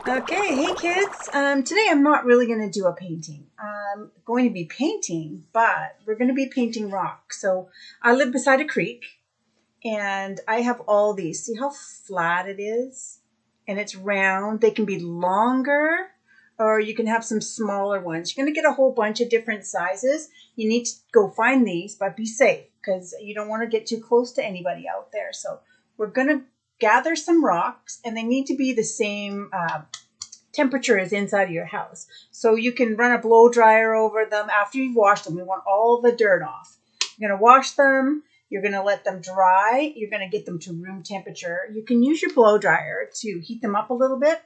Okay, hey kids. Today I'm not really going to do a painting. I'm going to be painting, but we're going to be painting rock. So I live beside a creek and I have all these. See how flat it is? And it's round. They can be longer or you can have some smaller ones. You're going to get a whole bunch of different sizes. You need to go find these, but be safe because you don't want to get too close to anybody out there. So we're going to gather some rocks and they need to be the same temperature is inside of your house. So you can run a blow dryer over them after you've washed them. We want all the dirt off. You're going to wash them. You're going to let them dry. You're going to get them to room temperature. You can use your blow dryer to heat them up a little bit.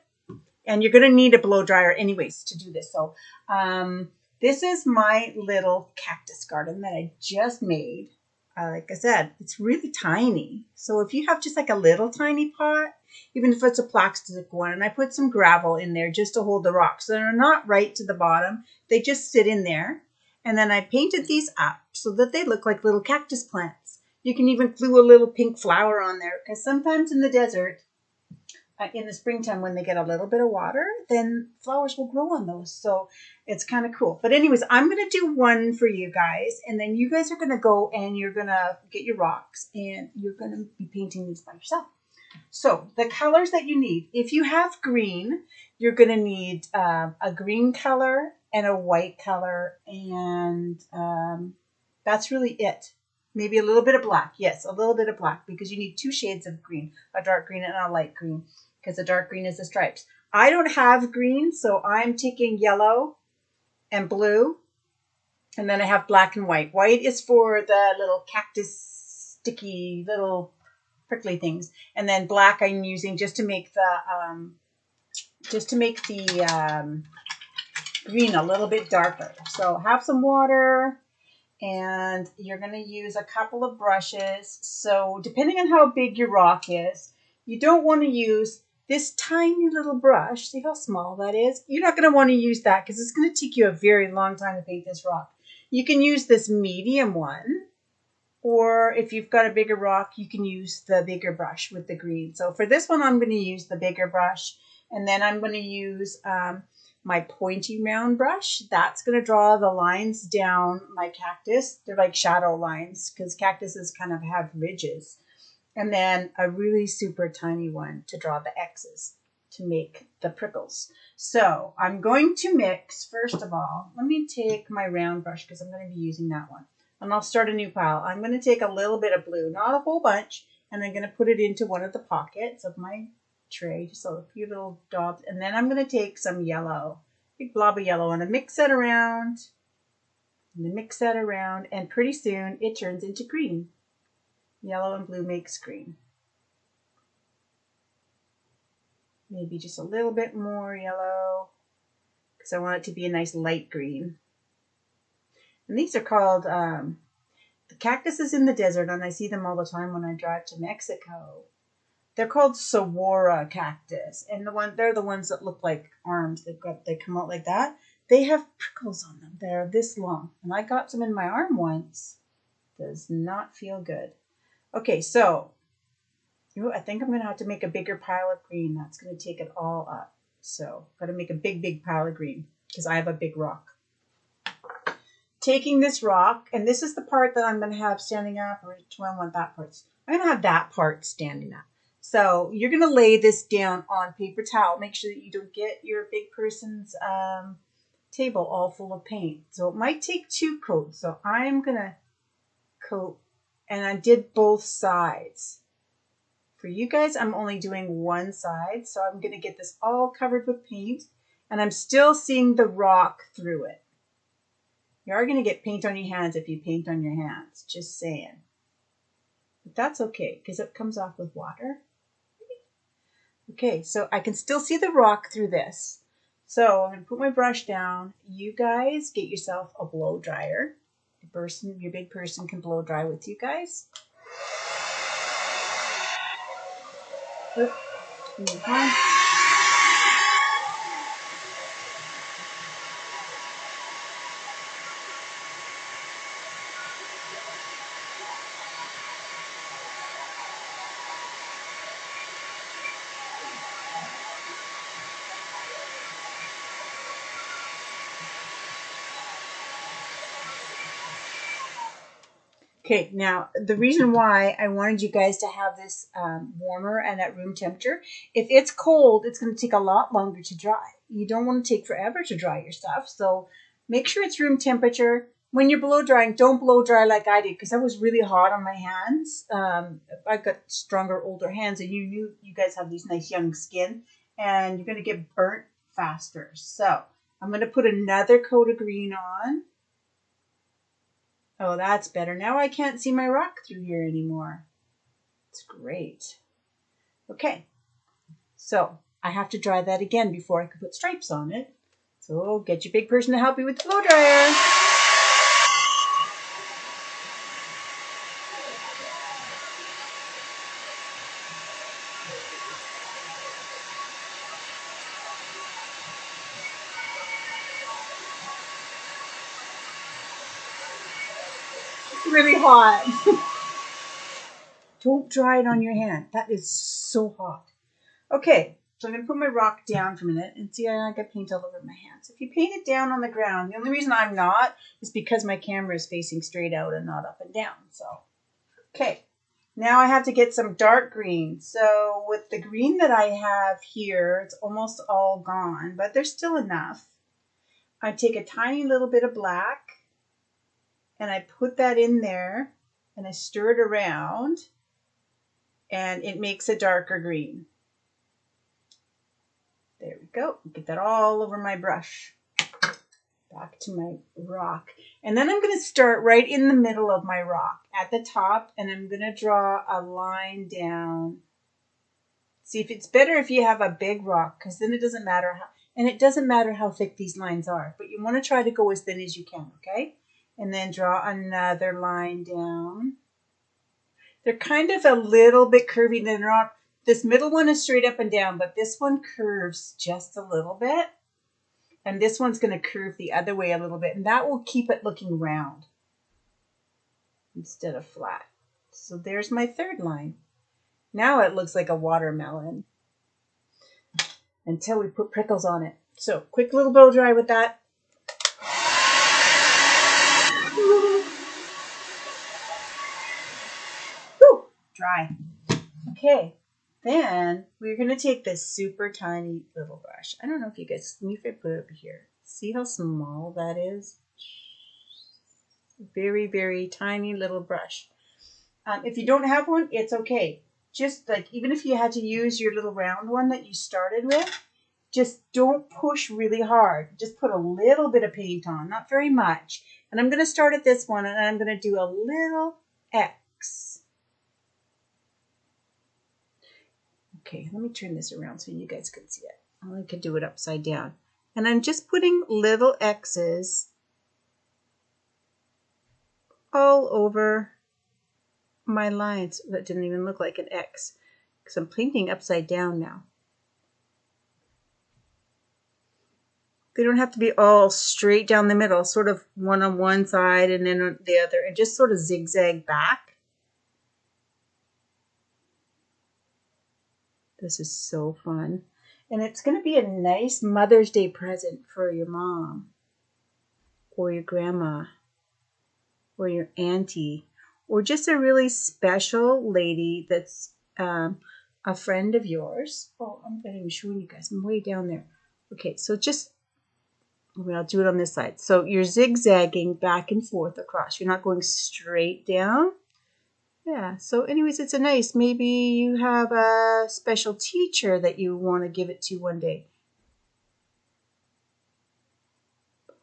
And you're going to need a blow dryer anyways to do this. So this is my little cactus garden that I just made. Like I said, it's really tiny. So if you have just like a little tiny pot, even if it's a plastic one, and I put some gravel in there just to hold the rocks. So they're not right to the bottom. They just sit in there. And then I painted these up so that they look like little cactus plants. You can even glue a little pink flower on there because sometimes in the desert, in the springtime when they get a little bit of water, then flowers will grow on those. So it's kind of cool. But anyways, I'm going to do one for you guys. And then you guys are going to go and you're going to get your rocks and you're going to be painting these by yourself. So the colors that you need, if you have green, you're going to need a green color and a white color. And that's really it. Maybe a little bit of black. Yes, a little bit of black because you need two shades of green, a dark green and a light green because the dark green is the stripes. I don't have green, so I'm taking yellow and blue. And then I have black and white. White is for the little cactus sticky little prickly things. And then black I'm using just to make the green a little bit darker. So have some water. And you're going to use a couple of brushes. So depending on how big your rock is, you don't want to use this tiny little brush. See how small that is? You're not going to want to use that because it's going to take you a very long time to paint this rock. You can use this medium one, or if you've got a bigger rock, you can use the bigger brush with the green. So for this one, I'm going to use the bigger brush, and then I'm going to use my pointy round brush. That's going to draw the lines down my cactus. They're like shadow lines because cactuses kind of have ridges. And then a really super tiny one to draw the X's to make the prickles. So I'm going to mix, first of all, let me take my round brush because I'm going to be using that one. And I'll start a new pile. I'm going to take a little bit of blue, not a whole bunch, and I'm going to put it into one of the pockets of my tray, just a few little dots. And then I'm going to take some yellow, big blob of yellow, and I mix that around. And pretty soon it turns into green. Yellow and blue makes green. Maybe just a little bit more yellow because I want it to be a nice light green. And these are called the cactuses in the desert, and I see them all the time when I drive to Mexico. They're called saguaro cactus, and they're the ones that look like arms. They come out like that. They have prickles on them. They're this long, and I got some in my arm once. Does not feel good. Okay, so I think I'm going to have to make a bigger pile of green. That's going to take it all up. So I've got to make a big pile of green because I have a big rock. Taking this rock, and this is the part that I'm going to have standing up, or do I want that part? I'm going to have that part standing up. So you're going to lay this down on paper towel. Make sure that you don't get your big person's table all full of paint. So it might take 2 coats. So I'm going to coat, and I did both sides. For you guys, I'm only doing one side. So I'm going to get this all covered with paint, and I'm still seeing the rock through it. You are going to get paint on your hands if you paint on your hands, just saying. But that's okay because it comes off with water. Okay, so I can still see the rock through this. So I'm going to put my brush down. You guys get yourself a blow dryer. Your big person can blow dry with you guys. Okay, now the reason why I wanted you guys to have this warmer and at room temperature, if it's cold, it's going to take a lot longer to dry. You don't want to take forever to dry your stuff, so make sure it's room temperature. When you're blow drying, don't blow dry like I did because I was really hot on my hands. I've got stronger, older hands, and you guys have these nice young skin, and you're going to get burnt faster. So I'm going to put another coat of green on. Oh, that's better. Now I can't see my rock through here anymore. It's great. Okay, so I have to dry that again before I can put stripes on it. So get your big person to help you with the blow dryer. It's really hot. Don't dry it on your hand. That is so hot. Okay, so I'm going to put my rock down for a minute and see I got paint all over my hands. If you paint it down on the ground, the only reason I'm not is because my camera is facing straight out and not up and down. So, okay, now I have to get some dark green. So with the green that I have here, it's almost all gone, but there's still enough. I take a tiny little bit of black and I put that in there and I stir it around and it makes a darker green. There we go. Get that all over my brush. Back to my rock. And then I'm going to start right in the middle of my rock at the top, and I'm going to draw a line down. See, if it's better if you have a big rock, because then it doesn't matter how, and it doesn't matter how thick these lines are, but you want to try to go as thin as you can, okay? And then draw another line down. They're kind of a little bit curvy. They're not. This middle one is straight up and down, but this one curves just a little bit. And this one's going to curve the other way a little bit. And that will keep it looking round instead of flat. So there's my third line. Now it looks like a watermelon until we put prickles on it. So quick little blow dry with that. Whew, dry. Okay. Then we're going to take this super tiny little brush. I don't know if you guys, let me if I put it over here. See how small that is? Very, very tiny little brush. If you don't have one, it's okay. Just like, even if you had to use your little round one that you started with, just don't push really hard. Just put a little bit of paint on, not very much. And I'm going to start at this one and I'm going to do a little X. Okay, let me turn this around so you guys can see it. I can do it upside down. And I'm just putting little X's all over my lines. That didn't even look like an X because I'm painting upside down now. They don't have to be all straight down the middle, sort of one on one side and then on the other, and just sort of zigzag back. This is so fun. And it's going to be a nice Mother's Day present for your mom or your grandma or your auntie or just a really special lady that's a friend of yours. Oh, I'm not even showing you guys. I'm way down there. Okay, so just, I'll do it on this side. So you're zigzagging back and forth across. You're not going straight down. Yeah, so anyways, it's a nice, maybe you have a special teacher that you want to give it to one day.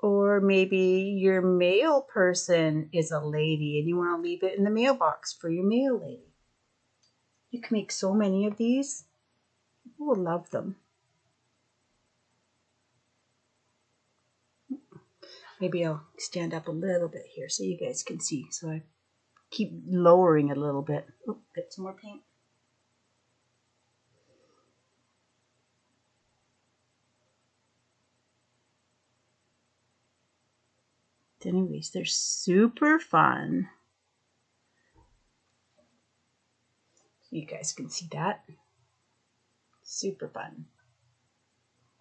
Or maybe your mail person is a lady and you want to leave it in the mailbox for your mail lady. You can make so many of these. People will love them. Maybe I'll stand up a little bit here so you guys can see. So I keep lowering a little bit. Oh, get some more paint. Anyways, they're super fun. You guys can see that. Super fun.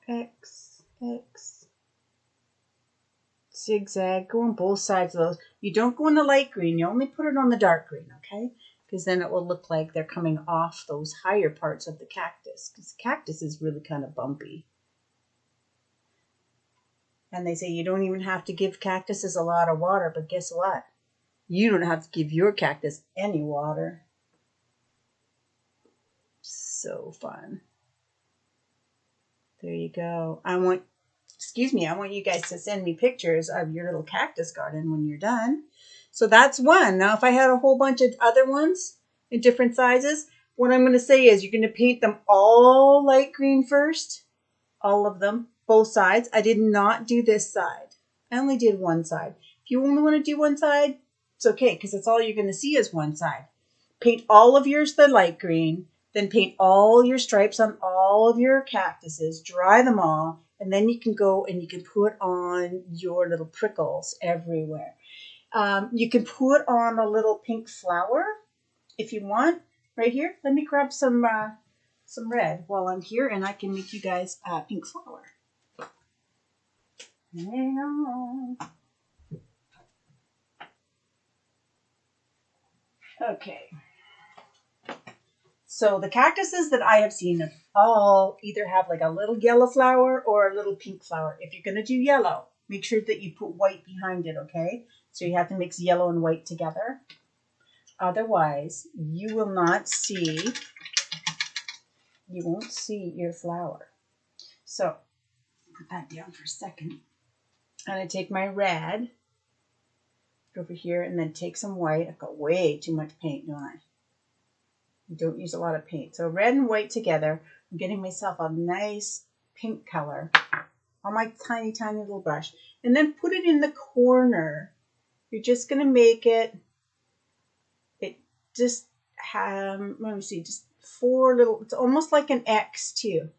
X, X. zigzag. Go on both sides of those. You don't go in the light green. You only put it on the dark green, okay? Because then it will look like they're coming off those higher parts of the cactus. Because the cactus is really kind of bumpy. And they say you don't even have to give cactuses a lot of water, but guess what? You don't have to give your cactus any water. So fun. There you go. I want you guys to send me pictures of your little cactus garden when you're done. So that's one. Now, if I had a whole bunch of other ones in different sizes, what I'm going to say is you're going to paint them all light green first. All of them, both sides. I did not do this side. I only did one side. If you only want to do one side, it's okay because that's all you're going to see is one side. Paint all of yours the light green, then paint all your stripes on all of your cactuses, dry them all, and then you can go and you can put on your little prickles everywhere. You can put on a little pink flower if you want. Right here, let me grab some red while I'm here, and I can make you guys a pink flower. Hang on. Okay. So the cactuses that I have seen all either have like a little yellow flower or a little pink flower. If you're going to do yellow, make sure that you put white behind it, okay? So you have to mix yellow and white together. Otherwise, you won't see your flower. So put that down for a second. And I take my red over here and then take some white. I've got way too much paint, don't I? You don't use a lot of paint. So red and white together. I'm getting myself a nice pink color on my tiny, tiny little brush. And then put it in the corner. You're just going to make it just have, let me see, just 4 little, it's almost like an X too.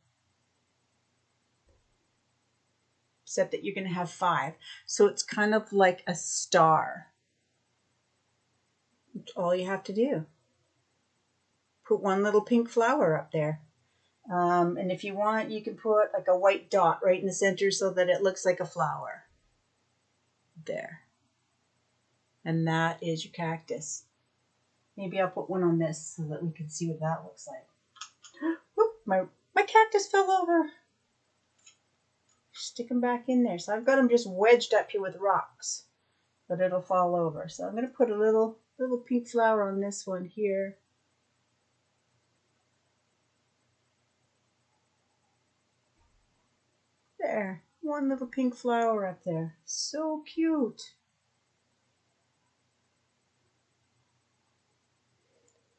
Except that you're going to have 5. So it's kind of like a star. That's all you have to do. Put one little pink flower up there. And if you want, you can put like a white dot right in the center so that it looks like a flower. There. And that is your cactus. Maybe I'll put one on this so that we can see what that looks like. Whoop, my cactus fell over. Stick them back in there. So I've got them just wedged up here with rocks, but it'll fall over. So I'm going to put a little pink flower on this one here. There, one little pink flower up there. So cute.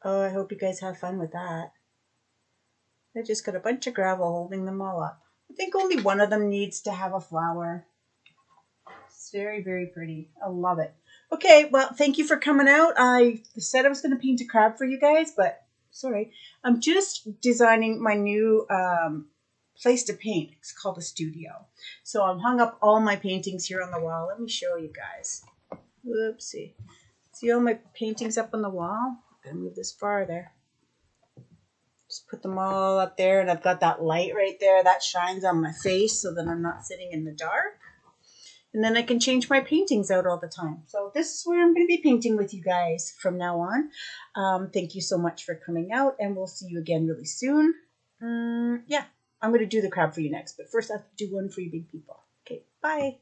Oh, I hope you guys have fun with that. I just got a bunch of gravel holding them all up. I think only one of them needs to have a flower. It's very, very pretty. I love it. Okay, well, thank you for coming out. I said I was going to paint a crab for you guys, but sorry. I'm just designing my new place to paint. It's called a studio. So I've hung up all my paintings here on the wall. Let me show you guys. Whoopsie. See all my paintings up on the wall? I'm going to move this farther. Just put them all up there, and I've got that light right there that shines on my face so that I'm not sitting in the dark. And then I can change my paintings out all the time. So this is where I'm going to be painting with you guys from now on. Thank you so much for coming out, and we'll see you again really soon. Yeah, I'm going to do the crab for you next, but first I have to do one for you big people. Okay, bye.